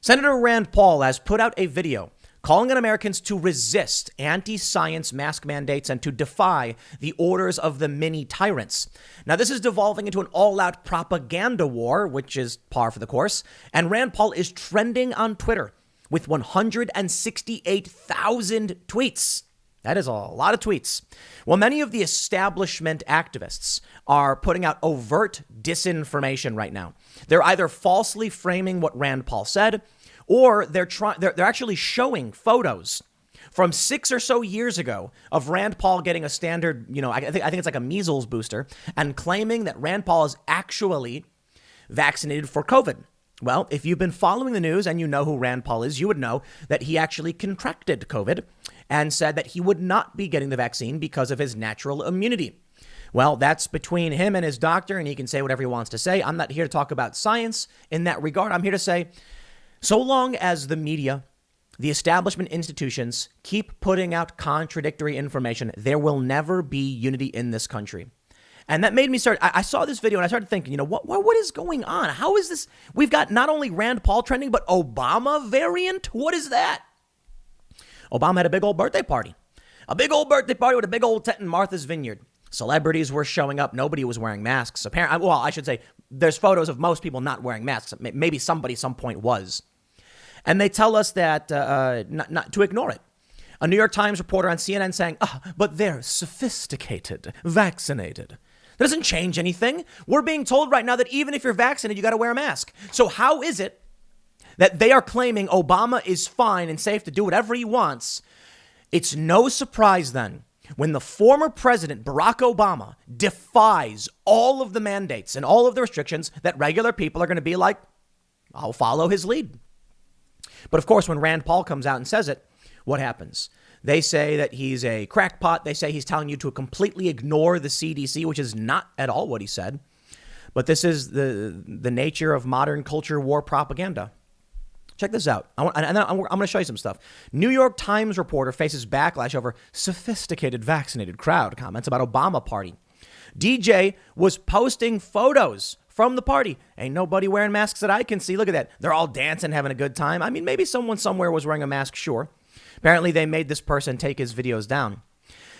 Senator Rand Paul has put out a video calling on Americans to resist anti-science mask mandates and to defy the orders of the mini tyrants. Now, this is devolving into an all-out propaganda war, which is par for the course. And Rand Paul is trending on Twitter with 168,000 tweets. That is a lot of tweets. Well, many of the establishment activists are putting out overt disinformation right now. They're either falsely framing what Rand Paul said, or they're actually showing photos from 6 or so years ago of Rand Paul getting a standard, I think it's like a measles booster, and claiming that Rand Paul is actually vaccinated for COVID. Well, if you've been following the news and you know who Rand Paul is, you would know that he actually contracted COVID and said that he would not be getting the vaccine because of his natural immunity. Well, that's between him and his doctor, and he can say whatever he wants to say. I'm not here to talk about science in that regard. I'm here to say, so long as the media, the establishment institutions keep putting out contradictory information, there will never be unity in this country. And that made me I saw this video and I started thinking, what is going on? How is this? We've got not only Rand Paul trending, but Obama variant. What is that? Obama had a big old birthday party. A big old birthday party with a big old tent in Martha's Vineyard. Celebrities were showing up. Nobody was wearing masks. Apparently, well, I should say there's photos of most people not wearing masks. Maybe somebody some point was. And they tell us that not to ignore it. A New York Times reporter on CNN saying, but they're sophisticated, vaccinated. That doesn't change anything. We're being told right now that even if you're vaccinated, you got to wear a mask. So how is it that they are claiming Obama is fine and safe to do whatever he wants? It's no surprise then when the former president, Barack Obama, defies all of the mandates and all of the restrictions that regular people are going to be like, I'll follow his lead. But of course, when Rand Paul comes out and says it, what happens? They say that he's a crackpot. They say he's telling you to completely ignore the CDC, which is not at all what he said. But this is the nature of modern culture war propaganda. Check this out. I'm going to show you some stuff. New York Times reporter faces backlash over sophisticated vaccinated crowd comments about Obama party. DJ was posting photos from the party. Ain't nobody wearing masks that I can see. Look at that. They're all dancing, having a good time. I mean, maybe someone somewhere was wearing a mask, sure. Apparently, they made this person take his videos down.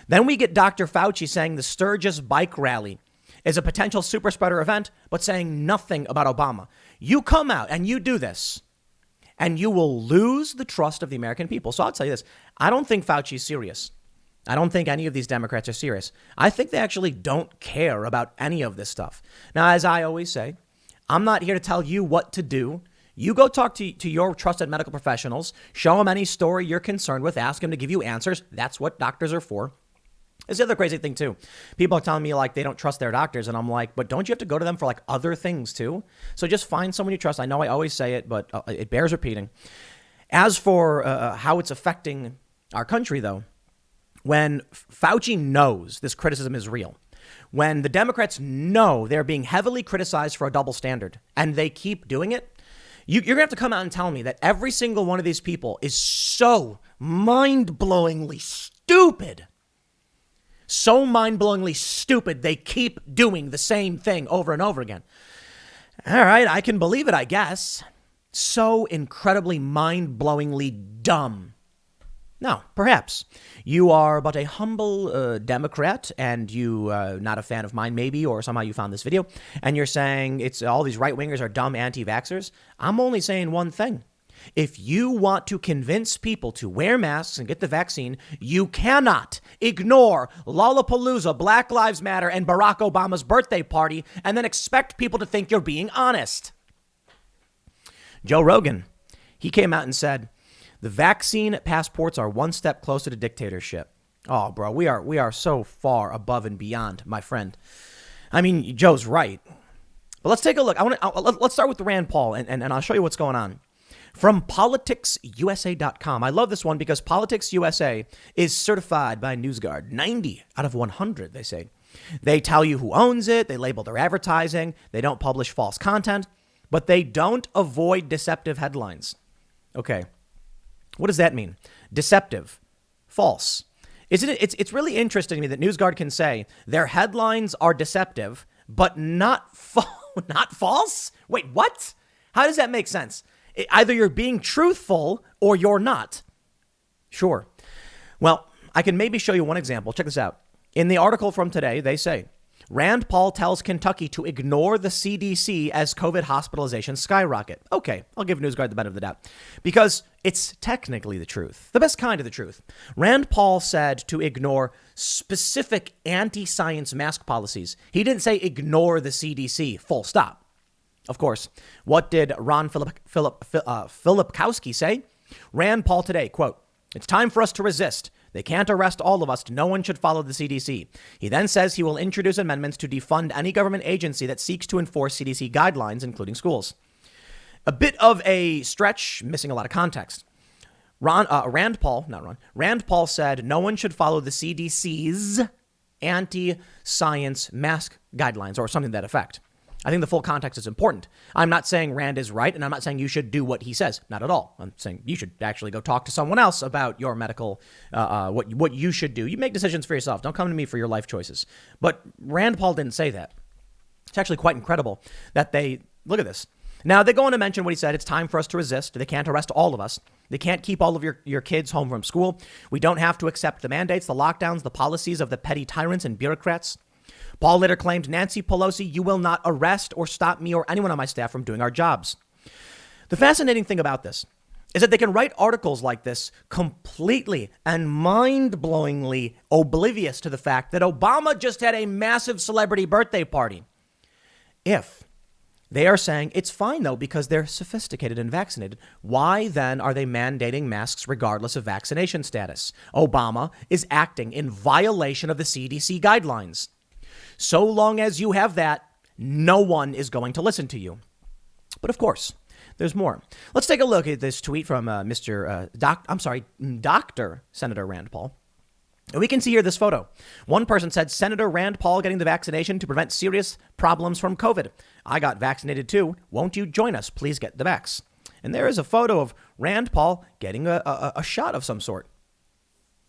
Then we get Dr. Fauci saying the Sturgis bike rally is a potential super spreader event, but saying nothing about Obama. You come out and you do this, and you will lose the trust of the American people. So I'll tell you this. I don't think Fauci's serious. I don't think any of these Democrats are serious. I think they actually don't care about any of this stuff. Now, as I always say, I'm not here to tell you what to do. You go talk to your trusted medical professionals, show them any story you're concerned with, ask them to give you answers. That's what doctors are for. It's the other crazy thing, too. People are telling me like they don't trust their doctors. And I'm like, but don't you have to go to them for like other things, too? So just find someone you trust. I know I always say it, but it bears repeating. As for how it's affecting our country, though, when Fauci knows this criticism is real, when the Democrats know they're being heavily criticized for a double standard and they keep doing it, you're going to have to come out and tell me that every single one of these people is so mind-blowingly stupid. So mind-blowingly stupid, they keep doing the same thing over and over again. All right, I can believe it, I guess. So incredibly mind-blowingly dumb. Now, perhaps you are but a humble Democrat and you not a fan of mine, maybe, or somehow you found this video and you're saying it's all these right wingers are dumb anti-vaxxers. I'm only saying one thing. If you want to convince people to wear masks and get the vaccine, you cannot ignore Lollapalooza, Black Lives Matter, and Barack Obama's birthday party and then expect people to think you're being honest. Joe Rogan, he came out and said, the vaccine passports are one step closer to dictatorship. Oh, bro, we are so far above and beyond, my friend. I mean, Joe's right. But let's take a look. Let's start with the Rand Paul, and I'll show you what's going on. From politicsusa.com. I love this one because Politics USA is certified by NewsGuard. 90 out of 100, they say. They tell you who owns it. They label their advertising. They don't publish false content, but they don't avoid deceptive headlines. Okay. What does that mean? Deceptive, false. Isn't it? It's really interesting to me that NewsGuard can say their headlines are deceptive, but not false. Wait, what? How does that make sense? Either you're being truthful or you're not. Sure. Well, I can maybe show you one example. Check this out. In the article from today, they say, Rand Paul tells Kentucky to ignore the CDC as COVID hospitalizations skyrocket. Okay, I'll give NewsGuard the benefit of the doubt because it's technically the truth, the best kind of the truth. Rand Paul said to ignore specific anti-science mask policies. He didn't say ignore the CDC, full stop. Of course, what did Ron Filipkowski say? Rand Paul today, quote, "It's time for us to resist. They can't arrest all of us. No one should follow the CDC." He then says he will introduce amendments to defund any government agency that seeks to enforce CDC guidelines, including schools. A bit of a stretch, missing a lot of context. Rand Paul said no one should follow the CDC's anti-science mask guidelines or something to that effect. I think the full context is important. I'm not saying Rand is right, and I'm not saying you should do what he says. Not at all. I'm saying you should actually go talk to someone else about your medical, what you should do. You make decisions for yourself. Don't come to me for your life choices. But Rand Paul didn't say that. It's actually quite incredible that they, look at this. Now, they go on to mention what he said. It's time for us to resist. They can't arrest all of us. They can't keep all of your kids home from school. We don't have to accept the mandates, the lockdowns, the policies of the petty tyrants and bureaucrats. Paul later claimed, Nancy Pelosi, you will not arrest or stop me or anyone on my staff from doing our jobs. The fascinating thing about this is that they can write articles like this completely and mind-blowingly oblivious to the fact that Obama just had a massive celebrity birthday party. If they are saying it's fine, though, because they're sophisticated and vaccinated, why then are they mandating masks regardless of vaccination status? Obama is acting in violation of the CDC guidelines. So long as you have that, no one is going to listen to you. But of course, there's more. Let's take a look at this tweet from Dr. Senator Rand Paul. And we can see here this photo. One person said, Senator Rand Paul getting the vaccination to prevent serious problems from COVID. I got vaccinated too. Won't you join us? Please get the vax. And there is a photo of Rand Paul getting a shot of some sort.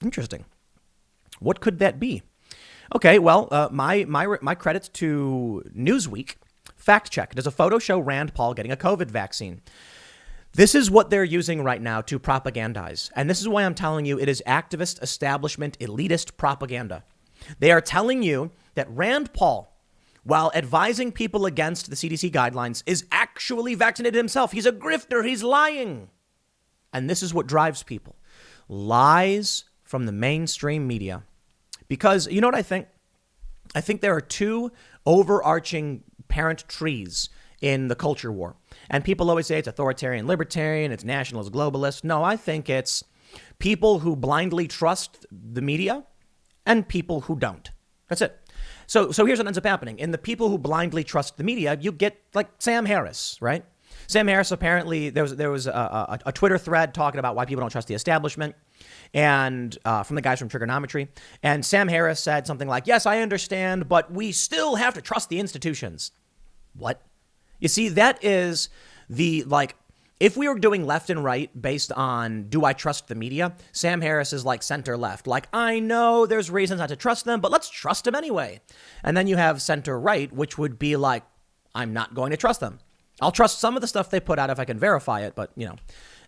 Interesting. What could that be? Okay, well, my credits to Newsweek. Fact check. Does a photo show Rand Paul getting a COVID vaccine? This is what they're using right now to propagandize. And this is why I'm telling you it is activist, establishment, elitist propaganda. They are telling you that Rand Paul, while advising people against the CDC guidelines, is actually vaccinated himself. He's a grifter. He's lying. And this is what drives people. Lies from the mainstream media. Because you know what I think? I think there are two overarching parent trees in the culture war. And people always say it's authoritarian, libertarian, it's nationalist, globalist. No, I think it's people who blindly trust the media and people who don't. That's it. So here's what ends up happening. In the people who blindly trust the media, you get like Sam Harris, right? Sam Harris, apparently, there was a Twitter thread talking about why people don't trust the establishment, and from the guys from Trigonometry. And Sam Harris said something like, yes, I understand, but we still have to trust the institutions. What? You see, that is the, like, if we were doing left and right based on do I trust the media, Sam Harris is like center left. Like, I know there's reasons not to trust them, but let's trust them anyway. And then you have center right, which would be like, I'm not going to trust them. I'll trust some of the stuff they put out if I can verify it, but, you know.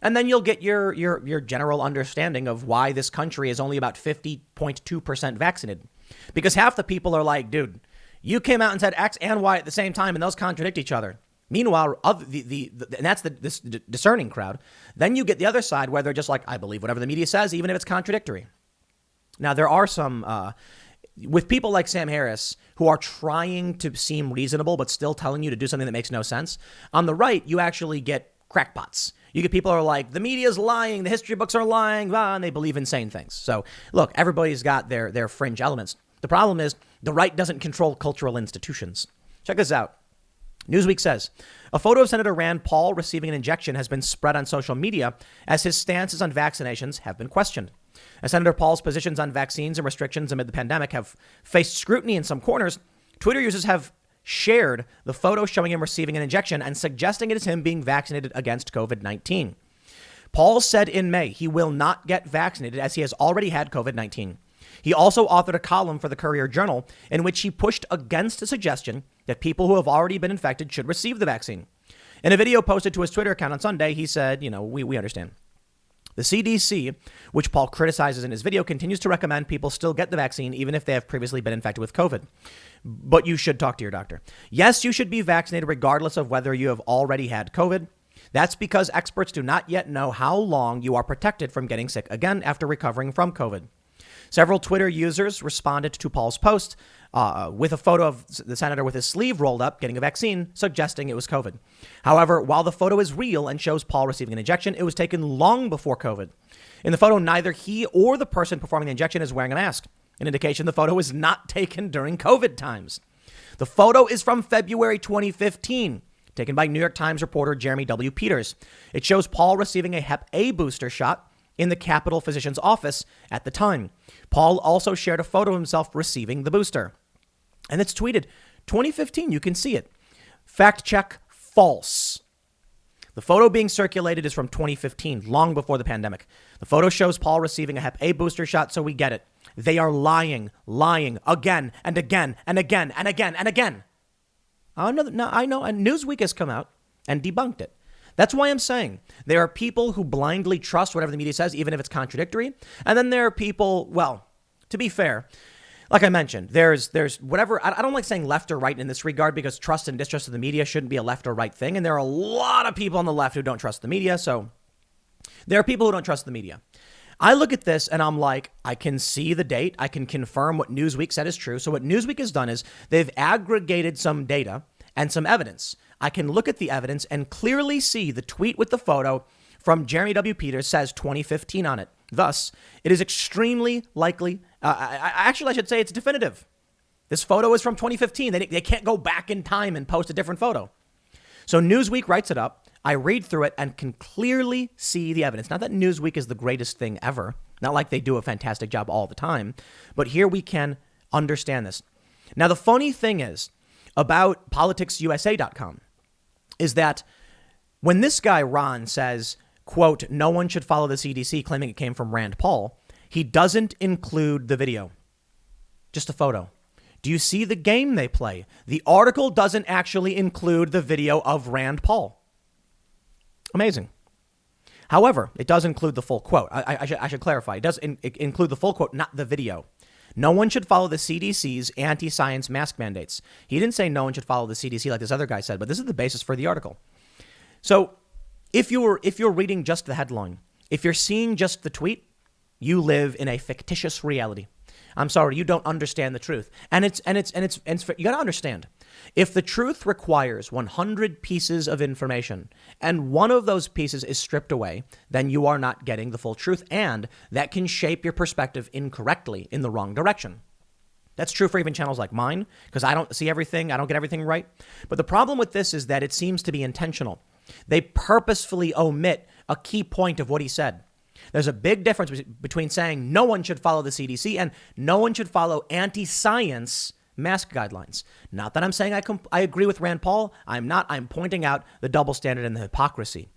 And then you'll get your general understanding of why this country is only about 50.2% vaccinated. Because half the people are like, dude, you came out and said X and Y at the same time, and those contradict each other. Meanwhile, and that's this discerning crowd. Then you get the other side where they're just like, I believe whatever the media says, even if it's contradictory. Now, there are some... with people like Sam Harris, who are trying to seem reasonable, but still telling you to do something that makes no sense. On the right, you actually get crackpots. You get people who are like, the media's lying, the history books are lying, and they believe insane things. So look, everybody's got their fringe elements. The problem is the right doesn't control cultural institutions. Check this out. Newsweek says, a photo of Senator Rand Paul receiving an injection has been spread on social media as his stances on vaccinations have been questioned. As Senator Paul's positions on vaccines and restrictions amid the pandemic have faced scrutiny in some corners, Twitter users have shared the photo showing him receiving an injection and suggesting it is him being vaccinated against COVID-19. Paul said in May he will not get vaccinated as he has already had COVID-19. He also authored a column for the Courier-Journal in which he pushed against the suggestion that people who have already been infected should receive the vaccine. In a video posted to his Twitter account on Sunday, he said, we understand. The CDC, which Paul criticizes in his video, continues to recommend people still get the vaccine even if they have previously been infected with COVID. But you should talk to your doctor. Yes, you should be vaccinated regardless of whether you have already had COVID. That's because experts do not yet know how long you are protected from getting sick again after recovering from COVID. Several Twitter users responded to Paul's post with a photo of the senator with his sleeve rolled up getting a vaccine, suggesting it was COVID. However, while the photo is real and shows Paul receiving an injection, it was taken long before COVID. In the photo, neither he or the person performing the injection is wearing a mask, an indication the photo was not taken during COVID times. The photo is from February 2015, taken by New York Times reporter Jeremy W. Peters. It shows Paul receiving a Hep A booster shot in the Capitol physician's office at the time. Paul also shared a photo of himself receiving the booster. And it's tweeted 2015. You can see it. Fact check, false. The photo being circulated is from 2015, long before the pandemic. The photo shows Paul receiving a Hep A booster shot, so we get it. They are lying again and again and again and again and again. I know, and Newsweek has come out and debunked it. That's why I'm saying there are people who blindly trust whatever the media says, even if it's contradictory. And then there are people, well, to be fair, like I mentioned, there's whatever. I don't like saying left or right in this regard because trust and distrust of the media shouldn't be a left or right thing. And there are a lot of people on the left who don't trust the media. So there are people who don't trust the media. I look at this and I'm like, I can see the date. I can confirm what Newsweek said is true. So what Newsweek has done is they've aggregated some data and some evidence. I can look at the evidence and clearly see the tweet with the photo from Jeremy W. Peters says 2015 on it. Thus, it is extremely likely. I should say it's definitive. This photo is from 2015. They can't go back in time and post a different photo. So Newsweek writes it up. I read through it and can clearly see the evidence. Not that Newsweek is the greatest thing ever. Not like they do a fantastic job all the time. But here we can understand this. Now, the funny thing is about politicsusa.com is that when this guy, Ron, says, quote, no one should follow the CDC, claiming it came from Rand Paul, he doesn't include the video, just a photo. Do you see the game they play? The article doesn't actually include the video of Rand Paul. Amazing. However, it does include the full quote. I should clarify. It does include the full quote, not the video. No one should follow the CDC's anti-science mask mandates. He didn't say no one should follow the CDC like this other guy said, but this is the basis for the article. So if you're reading just the headline, if you're seeing just the tweet, you live in a fictitious reality. I'm sorry, you don't understand the truth. And you got to understand, if the truth requires 100 pieces of information and one of those pieces is stripped away, then you are not getting the full truth. And that can shape your perspective incorrectly in the wrong direction. That's true for even channels like mine, because I don't see everything. I don't get everything right. But the problem with this is that it seems to be intentional. They purposefully omit a key point of what he said. There's a big difference between saying no one should follow the CDC and no one should follow anti-science mask guidelines. Not that I'm saying I agree with Rand Paul. I'm not. I'm pointing out the double standard and the hypocrisy.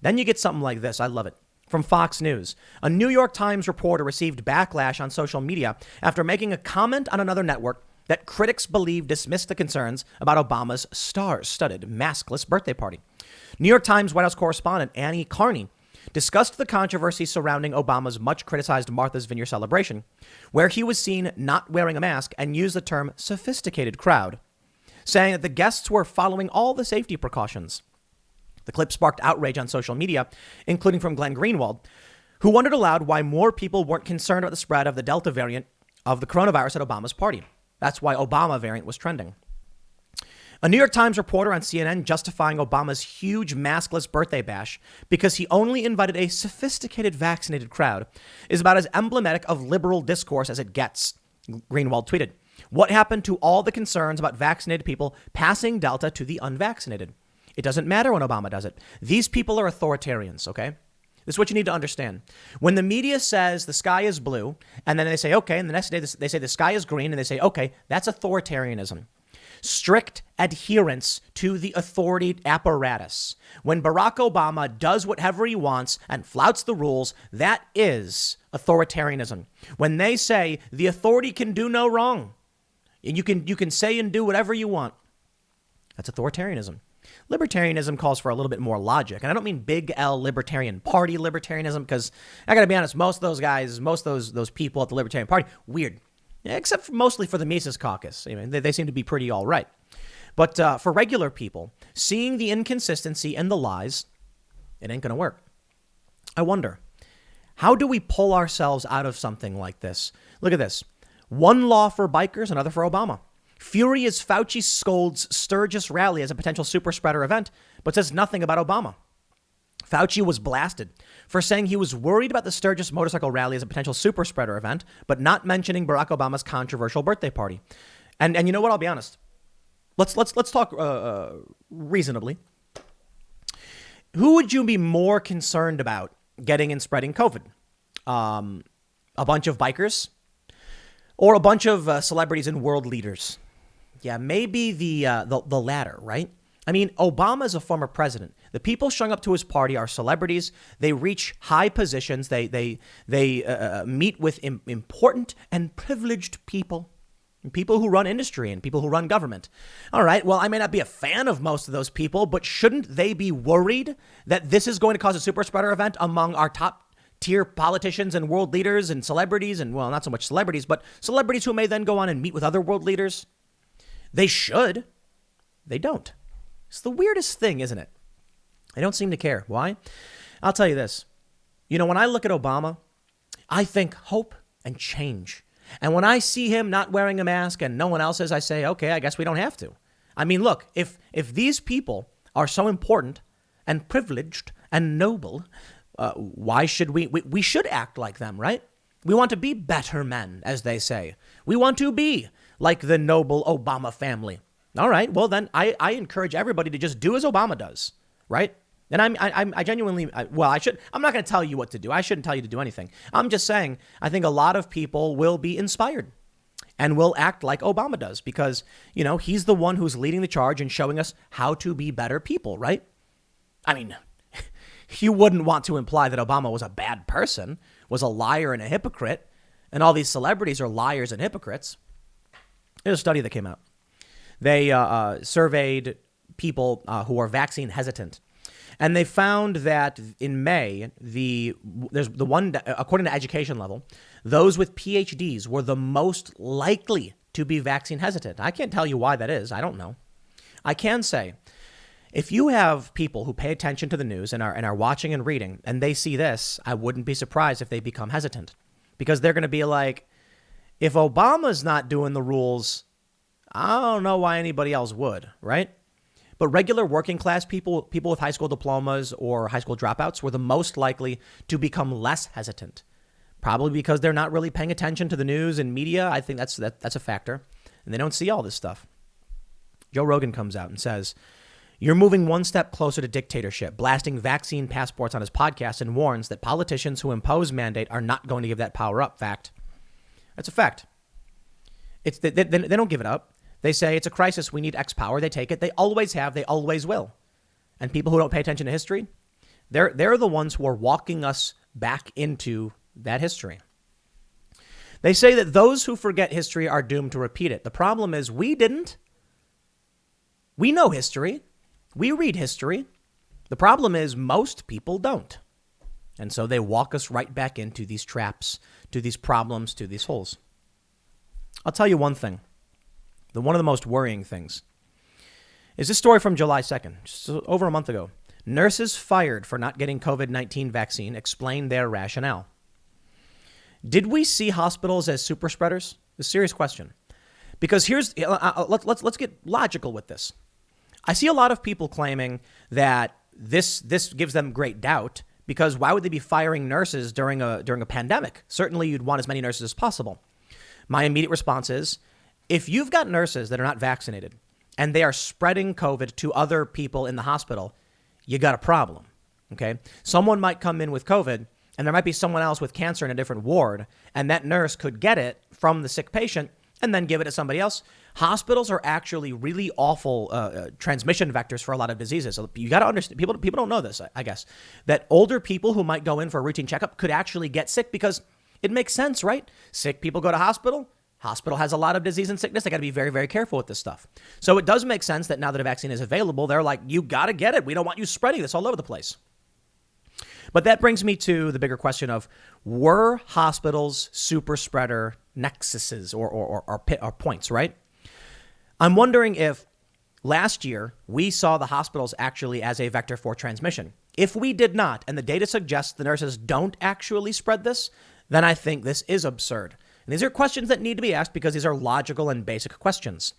Then you get something like this. I love it. From Fox News, a New York Times reporter received backlash on social media after making a comment on another network that critics believe dismissed the concerns about Obama's star-studded maskless birthday party. New York Times White House correspondent Annie Carney discussed the controversy surrounding Obama's much criticized Martha's Vineyard celebration, where he was seen not wearing a mask, and used the term sophisticated crowd, saying that the guests were following all the safety precautions. The clip sparked outrage on social media, including from Glenn Greenwald, who wondered aloud why more people weren't concerned about the spread of the Delta variant of the coronavirus at Obama's party. That's why Obama variant was trending. A New York Times reporter on CNN justifying Obama's huge maskless birthday bash because he only invited a sophisticated vaccinated crowd is about as emblematic of liberal discourse as it gets, Greenwald tweeted. What happened to all the concerns about vaccinated people passing Delta to the unvaccinated? It doesn't matter when Obama does it. These people are authoritarians, okay? This is what you need to understand. When the media says the sky is blue, and then they say, okay, and the next day they say the sky is green, and they say, okay, that's authoritarianism. Strict adherence to the authority apparatus. When Barack Obama does whatever he wants and flouts the rules, that is authoritarianism. When they say the authority can do no wrong, and you can say and do whatever you want, that's authoritarianism. Libertarianism calls for a little bit more logic. And I don't mean big L Libertarian Party libertarianism, because I got to be honest, most of those guys, most of those people at the Libertarian Party, weird. Except mostly for the Mises Caucus. I mean, they seem to be pretty all right. But for regular people, seeing the inconsistency and the lies, it ain't going to work. I wonder, how do we pull ourselves out of something like this? Look at this. One law for bikers, another for Obama. Fury as Fauci scolds Sturgis rally as a potential super spreader event, but says nothing about Obama. Fauci was blasted for saying he was worried about the Sturgis motorcycle rally as a potential super spreader event, but not mentioning Barack Obama's controversial birthday party. And you know what? I'll be honest. Let's talk reasonably. Who would you be more concerned about getting and spreading COVID? A bunch of bikers or a bunch of celebrities and world leaders? Yeah, maybe the latter, right? I mean, Obama is a former president. The people showing up to his party are celebrities. They reach high positions. They meet with important and privileged people, people who run industry and people who run government. All right, well, I may not be a fan of most of those people, but shouldn't they be worried that this is going to cause a super spreader event among our top tier politicians and world leaders and celebrities? And, well, not so much celebrities, but celebrities who may then go on and meet with other world leaders. They should. They don't. It's the weirdest thing, isn't it? They don't seem to care. Why? I'll tell you this. You know, when I look at Obama, I think hope and change. And when I see him not wearing a mask and no one else is, I say, okay, I guess we don't have to. I mean, look, if these people are so important and privileged and noble, why should we should act like them, right? We want to be better men, as they say. We want to be like the noble Obama family. All right, well, then I encourage everybody to just do as Obama does, right? And I genuinely, I'm not going to tell you what to do. I shouldn't tell you to do anything. I'm just saying, I think a lot of people will be inspired and will act like Obama does because, you know, he's the one who's leading the charge and showing us how to be better people, right? I mean, you wouldn't want to imply that Obama was a bad person, was a liar and a hypocrite, and all these celebrities are liars and hypocrites. There's a study that came out. They surveyed people who are vaccine hesitant. And they found that in May, according to education level, those with PhDs were the most likely to be vaccine hesitant. I can't tell you why that is. I don't know. I can say, if you have people who pay attention to the news and are watching and reading, and they see this, I wouldn't be surprised if they become hesitant. Because they're going to be like, if Obama's not doing the rules, I don't know why anybody else would, right? But regular working class people with high school diplomas or high school dropouts were the most likely to become less hesitant, probably because they're not really paying attention to the news and media. I think that's a factor, and they don't see all this stuff. Joe Rogan comes out and says, "You're moving one step closer to dictatorship," blasting vaccine passports on his podcast and warns that politicians who impose mandate are not going to give that power up. Fact. That's a fact. They don't give it up. They say it's a crisis. We need X power. They take it. They always have. They always will. And people who don't pay attention to history, they're the ones who are walking us back into that history. They say that those who forget history are doomed to repeat it. The problem is we didn't. We know history. We read history. The problem is most people don't. And so they walk us right back into these traps, to these problems, to these holes. I'll tell you one thing. One of the most worrying things is this story from July 2nd, just over a month ago. Nurses fired for not getting COVID-19 vaccine explain their rationale. Did we see hospitals as super spreaders? A serious question. Because let's get logical with this. I see a lot of people claiming that this gives them great doubt because why would they be firing nurses during a pandemic? Certainly you'd want as many nurses as possible. My immediate response is, if you've got nurses that are not vaccinated and they are spreading COVID to other people in the hospital, you got a problem, okay? Someone might come in with COVID and there might be someone else with cancer in a different ward, and that nurse could get it from the sick patient and then give it to somebody else. Hospitals are actually really awful transmission vectors for a lot of diseases. So you got to understand, people don't know this, I guess, that older people who might go in for a routine checkup could actually get sick because it makes sense, right? Sick people go to hospital Hospital has a lot of disease and sickness. They got to be very, very careful with this stuff. So it does make sense that now that a vaccine is available, they're like, you got to get it. We don't want you spreading this all over the place. But that brings me to the bigger question of, were hospitals super spreader nexuses or points, right? I'm wondering if last year we saw the hospitals actually as a vector for transmission. If we did not, and the data suggests the nurses don't actually spread this, then I think this is absurd. And these are questions that need to be asked because these are logical and basic questions.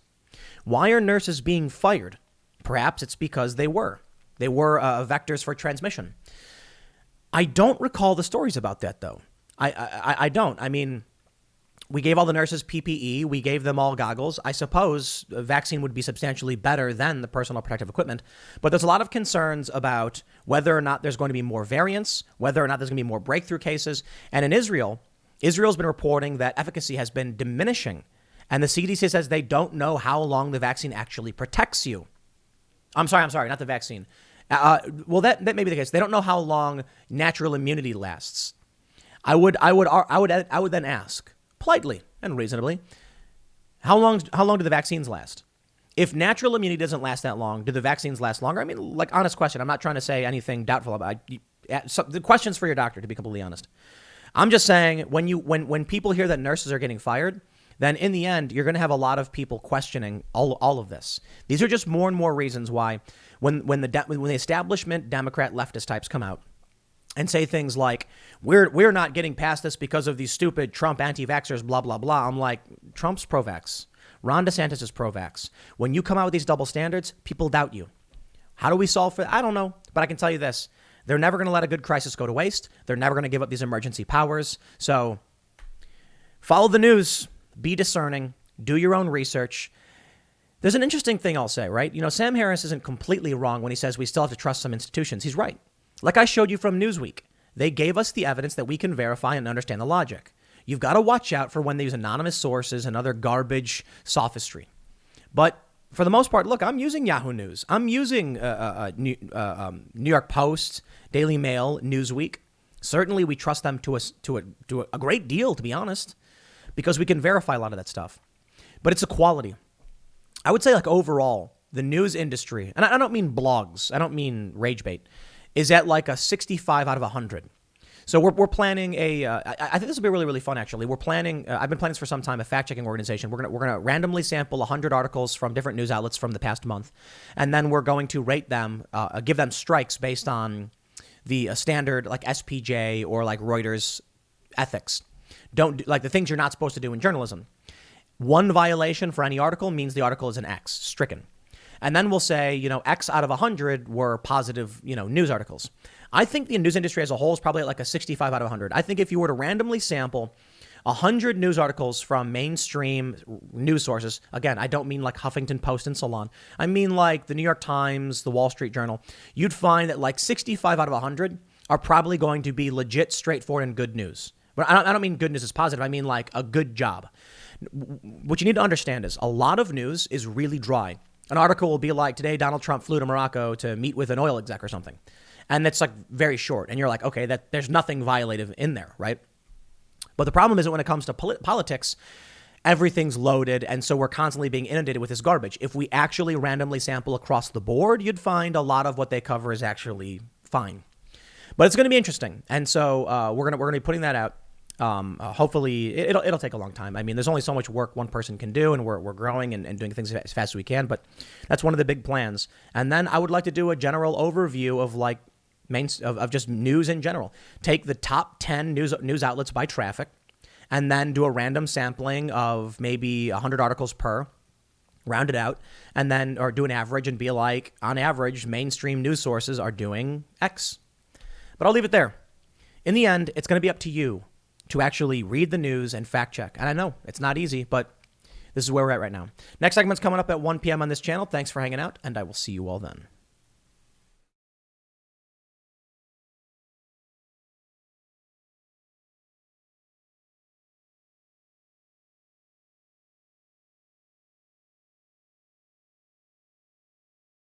Why are nurses being fired? Perhaps it's because they were vectors for transmission. I don't recall the stories about that, though. I don't. I mean, we gave all the nurses PPE. We gave them all goggles. I suppose a vaccine would be substantially better than the personal protective equipment. But there's a lot of concerns about whether or not there's going to be more variants, whether or not there's going to be more breakthrough cases. And in Israel's been reporting that efficacy has been diminishing. And the CDC says they don't know how long the vaccine actually protects you. I'm sorry, not the vaccine. Well, that may be the case. They don't know how long natural immunity lasts. I would then ask, politely and reasonably, how long do the vaccines last? If natural immunity doesn't last that long, do the vaccines last longer? I mean, like, honest question. I'm not trying to say anything doubtful about it. The question's for your doctor, to be completely honest. I'm just saying, when people hear that nurses are getting fired, then in the end, you're going to have a lot of people questioning all of this. These are just more and more reasons why when the establishment Democrat leftist types come out and say things like, we're not getting past this because of these stupid Trump anti-vaxxers, blah, blah, blah. I'm like, Trump's pro-vax. Ron DeSantis is pro-vax. When you come out with these double standards, people doubt you. How do we solve for that? I don't know. But I can tell you this. They're never going to let a good crisis go to waste. They're never going to give up these emergency powers. So follow the news. Be discerning. Do your own research. There's an interesting thing I'll say, right? You know, Sam Harris isn't completely wrong when he says we still have to trust some institutions. He's right. Like I showed you from Newsweek, they gave us the evidence that we can verify and understand the logic. You've got to watch out for when they use anonymous sources and other garbage sophistry. But for the most part, look, I'm using Yahoo News. I'm using New York Post, Daily Mail, Newsweek. Certainly, we trust them to a great deal, to be honest, because we can verify a lot of that stuff. But it's a quality. I would say, like, overall, the news industry, and I don't mean blogs, I don't mean rage bait, is at like a 65 out of 100. So we're planning I think this will be really, really fun, actually. We're planning, I've been planning this for some time, a fact-checking organization. We're gonna randomly sample 100 articles from different news outlets from the past month, and then we're going to rate them, give them strikes based on the standard, like SPJ or like Reuters ethics. Don't like the things you're not supposed to do in journalism. One violation for any article means the article is an X, stricken. And then we'll say, you know, X out of 100 were positive, you know, news articles. I think the news industry as a whole is probably at like a 65 out of 100. I think if you were to randomly sample 100 news articles from mainstream news sources, again, I don't mean like Huffington Post and so on. I mean like the New York Times, the Wall Street Journal. You'd find that like 65 out of 100 are probably going to be legit, straightforward, and good news. But I don't mean good news is positive. I mean like a good job. What you need to understand is a lot of news is really dry. An article will be like, today Donald Trump flew to Morocco to meet with an oil exec or something. And that's like very short. And you're like, okay, that there's nothing violative in there, right? But the problem is that when it comes to politics, everything's loaded. And so we're constantly being inundated with this garbage. If we actually randomly sample across the board, you'd find a lot of what they cover is actually fine. But it's going to be interesting. And so we're going to be putting that out. Hopefully it'll take a long time. I mean, there's only so much work one person can do, and we're growing and doing things as fast as we can, but that's one of the big plans. And then I would like to do a general overview of like of just news in general. Take the top 10 news outlets by traffic, and then do a random sampling of maybe 100 articles per, round it out, and then, or do an average and be like, on average, mainstream news sources are doing X. But I'll leave it there. In the end, it's going to be up to you to actually read the news and fact check. And I know it's not easy, but this is where we're at right now. Next segment's coming up at 1 p.m. on this channel. Thanks for hanging out, and I will see you all then.